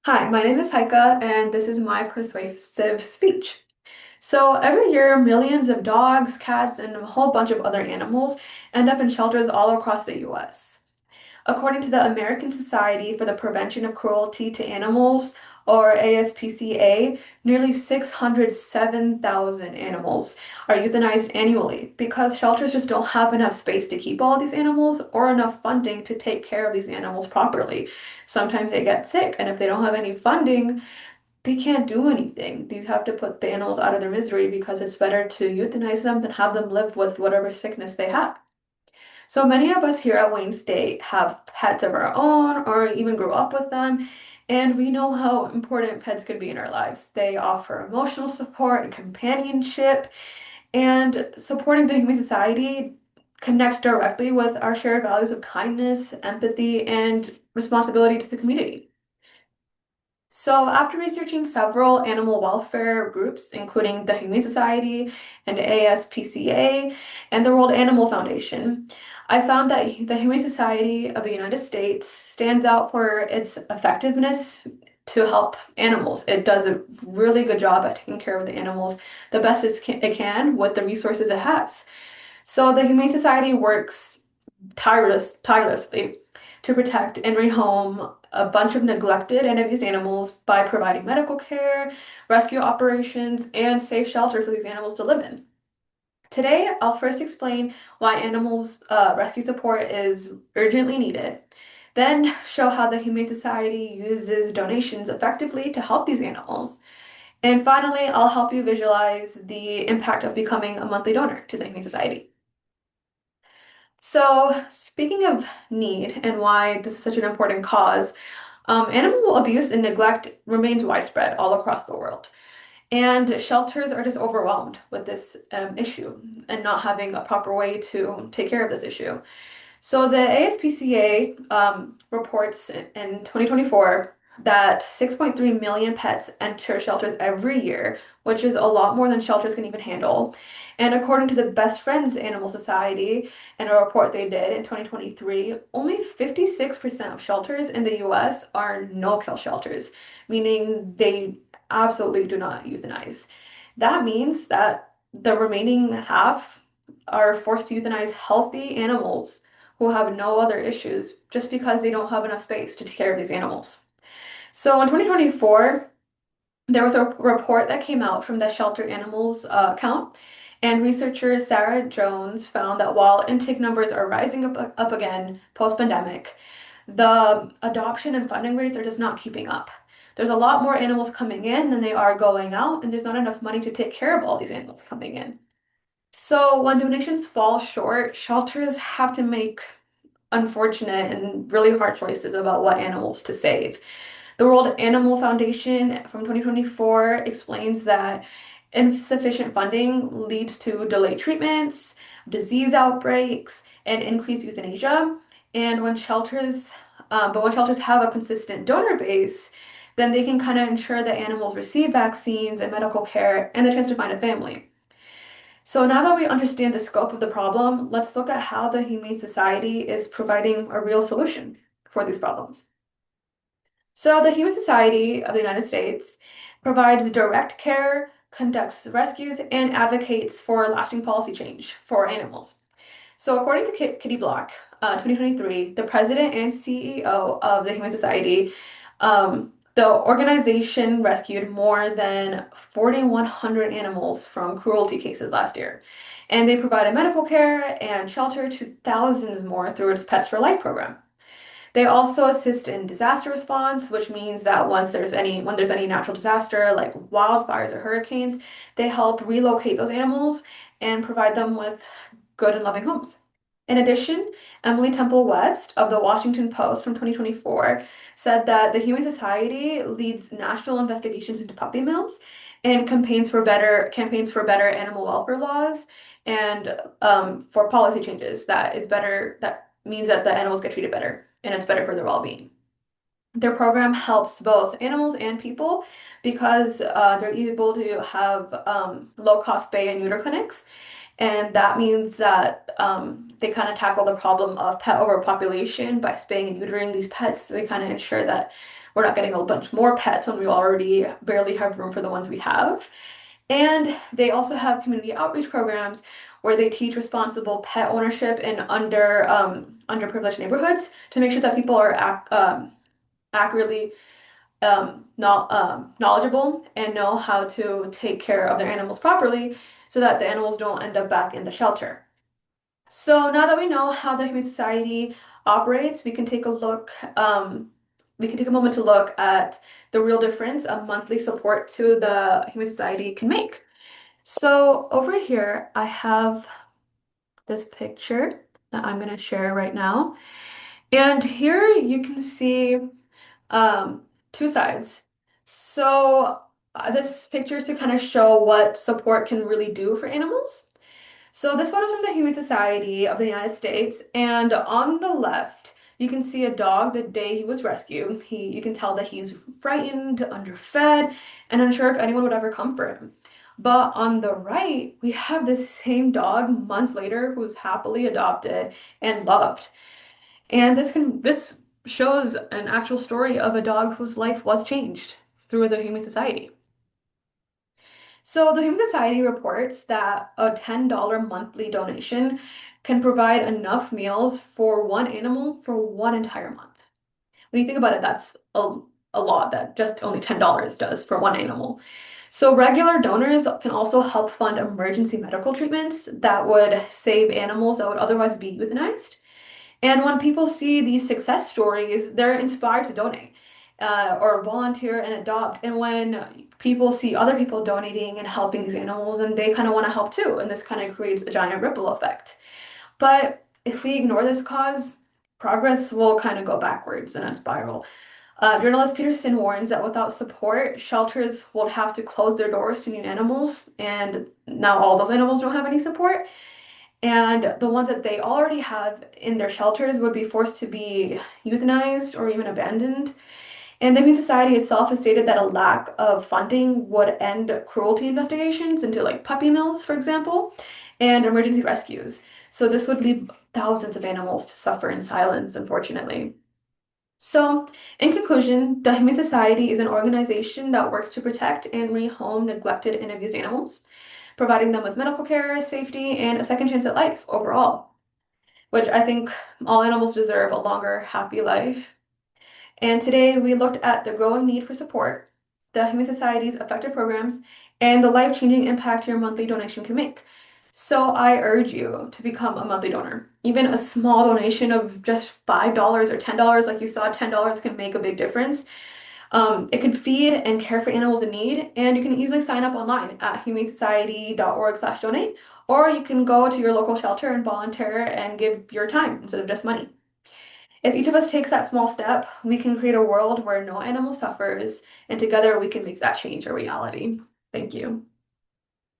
Hi, my name is Haiqa, and this is my persuasive speech. So, every year, millions of dogs, cats, and a whole bunch of other animals end up in shelters all across the US. According to the American Society for the Prevention of Cruelty to Animals, or ASPCA, nearly 607,000 animals are euthanized annually because shelters just don't have enough space to keep all these animals or enough funding to take care of these animals properly. Sometimes they get sick, and if they don't have any funding, they can't do anything. These have to put the animals out of their misery because it's better to euthanize them than have them live with whatever sickness they have. So many of us here at Wayne State have pets of our own or even grew up with them, and we know how important pets can be in our lives. They offer emotional support and companionship, and supporting the Humane Society connects directly with our shared values of kindness, empathy, and responsibility to the community. So, after researching several animal welfare groups, including the Humane Society and ASPCA and the World Animal Foundation, I found that the Humane Society of the United States stands out for its effectiveness to help animals. It does a really good job at taking care of the animals the best it can with the resources it has. So, the Humane Society works tirelessly to protect and rehome a bunch of neglected and abused animals by providing medical care, rescue operations, and safe shelter for these animals to live in. Today, I'll first explain why animals rescue support is urgently needed, then show how the Humane Society uses donations effectively to help these animals, and finally, I'll help you visualize the impact of becoming a monthly donor to the Humane Society. So, speaking of need and why this is such an important cause, animal abuse and neglect remains widespread all across the world. And shelters are just overwhelmed with this issue and not having a proper way to take care of this issue. So the ASPCA reports in 2024 that 6.3 million pets enter shelters every year, which is a lot more than shelters can even handle. And according to the Best Friends Animal Society and a report they did in 2023, only 56% of shelters in the US are no-kill shelters, meaning they absolutely do not euthanize. That means that the remaining half are forced to euthanize healthy animals who have no other issues just because they don't have enough space to take care of these animals. So in 2024, there was a report that came out from the Shelter Animals Count, and researcher Sarah Jones found that while intake numbers are rising up again post-pandemic, the adoption and funding rates are just not keeping up. There's a lot more animals coming in than they are going out, and there's not enough money to take care of all these animals coming in. So when donations fall short, shelters have to make unfortunate and really hard choices about what animals to save. The World Animal Foundation from 2024 explains that insufficient funding leads to delayed treatments, disease outbreaks, and increased euthanasia. And when shelters have a consistent donor base, then they can kind of ensure that animals receive vaccines and medical care and the chance to find a family. So now that we understand the scope of the problem, let's look at how the Humane Society is providing a real solution for these problems. So the Humane Society of the United States provides direct care, conducts rescues, and advocates for lasting policy change for animals. So according to Kitty Block, 2023, the president and CEO of the Humane Society, the organization rescued more than 4,100 animals from cruelty cases last year. And they provided medical care and shelter to thousands more through its Pets for Life program. They also assist in disaster response, which means that when there's any natural disaster like wildfires or hurricanes, they help relocate those animals and provide them with good and loving homes. In addition, Emily Temple West of the Washington Post from 2024 said that the Humane Society leads national investigations into puppy mills and campaigns for better animal welfare laws and for policy changes that means that the animals get treated better and it's better for their well-being. Their program helps both animals and people because they're able to have low-cost spay and neuter clinics, And that means that they kind of tackle the problem of pet overpopulation by spaying and neutering these pets. So they kind of ensure that we're not getting a bunch more pets when we already barely have room for the ones we have. And they also have community outreach programs where they teach responsible pet ownership in underprivileged neighborhoods to make sure that people are accurately not knowledgeable and know how to take care of their animals properly so that the animals don't end up back in the shelter. So now that we know how the Humane Society operates, we can take a moment to look at the real difference a monthly support to the Humane Society can make. So over here, I have this picture that I'm going to share right now. And here you can see two sides. So this picture is to kind of show what support can really do for animals. So this photo is from the Humane Society of the United States, and on the left, you can see a dog the day he was rescued. You can tell that he's frightened, underfed, and unsure if anyone would ever comfort him. But on the right, we have this same dog months later who's happily adopted and loved. And this shows an actual story of a dog whose life was changed through the Humane Society. So the Human Society reports that a $10 monthly donation can provide enough meals for one animal for one entire month. When you think about it, that's a lot that just only $10 does for one animal. So regular donors can also help fund emergency medical treatments that would save animals that would otherwise be euthanized. And when people see these success stories, they're inspired to donate or volunteer and adopt. And when people see other people donating and helping these animals, then they kind of want to help too. And this kind of creates a giant ripple effect. But if we ignore this cause, progress will kind of go backwards in a spiral. Journalist Peterson warns that without support, shelters will have to close their doors to new animals, and now all those animals don't have any support. And the ones that they already have in their shelters would be forced to be euthanized or even abandoned. And the Humane Society itself has stated that a lack of funding would end cruelty investigations into like puppy mills, for example, and emergency rescues. So this would leave thousands of animals to suffer in silence, unfortunately. So, in conclusion, the Humane Society is an organization that works to protect and rehome neglected and abused animals, providing them with medical care, safety, and a second chance at life overall, which I think all animals deserve a longer, happy life. And today we looked at the growing need for support, the Humane Society's effective programs, and the life-changing impact your monthly donation can make. So I urge you to become a monthly donor. Even a small donation of just $5 or $10, like you saw, $10 can make a big difference. It can feed and care for animals in need, and you can easily sign up online at humanesociety.org/donate, or you can go to your local shelter and volunteer and give your time instead of just money. If each of us takes that small step, we can create a world where no animal suffers, and together we can make that change a reality. Thank you.